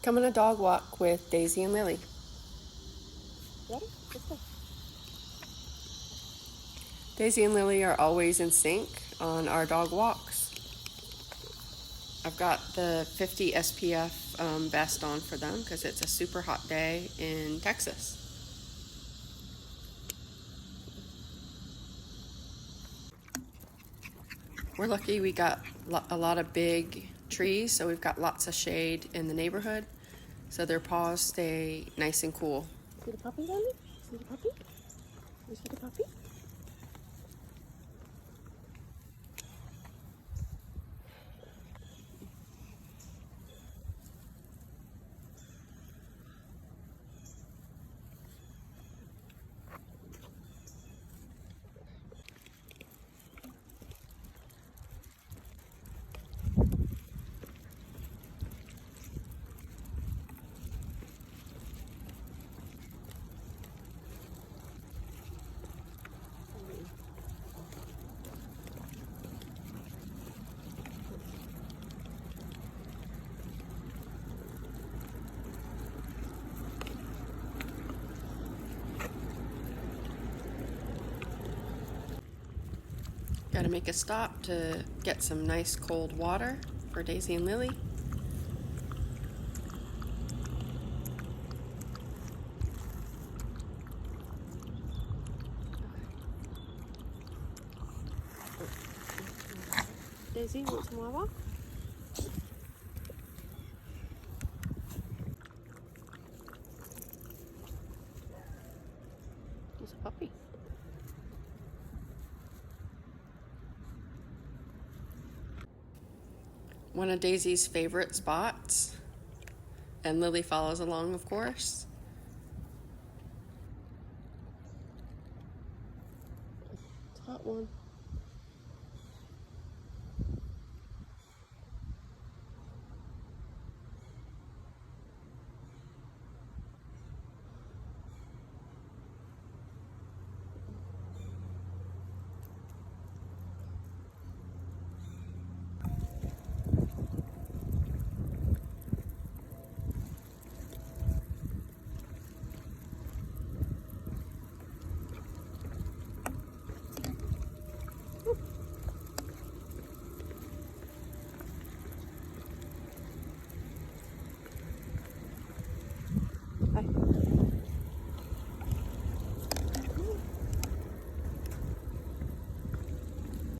Come on a dog walk with Daisy and Lily. Ready? Let's go. Daisy and Lily are always in sync on our dog walks. I've got the 50 SPF vest on for them because it's a super hot day in Texas. We're lucky we got a lot of big trees, so we've got lots of shade in the neighborhood, so their paws stay nice and cool. See the puppy, Lily? See the puppy? You see the puppy? Got to make a stop to get some nice cold water for Daisy and Lily. Daisy, want some water? There's a puppy. One of Daisy's favorite spots, and Lily follows along, of course. It's a hot one.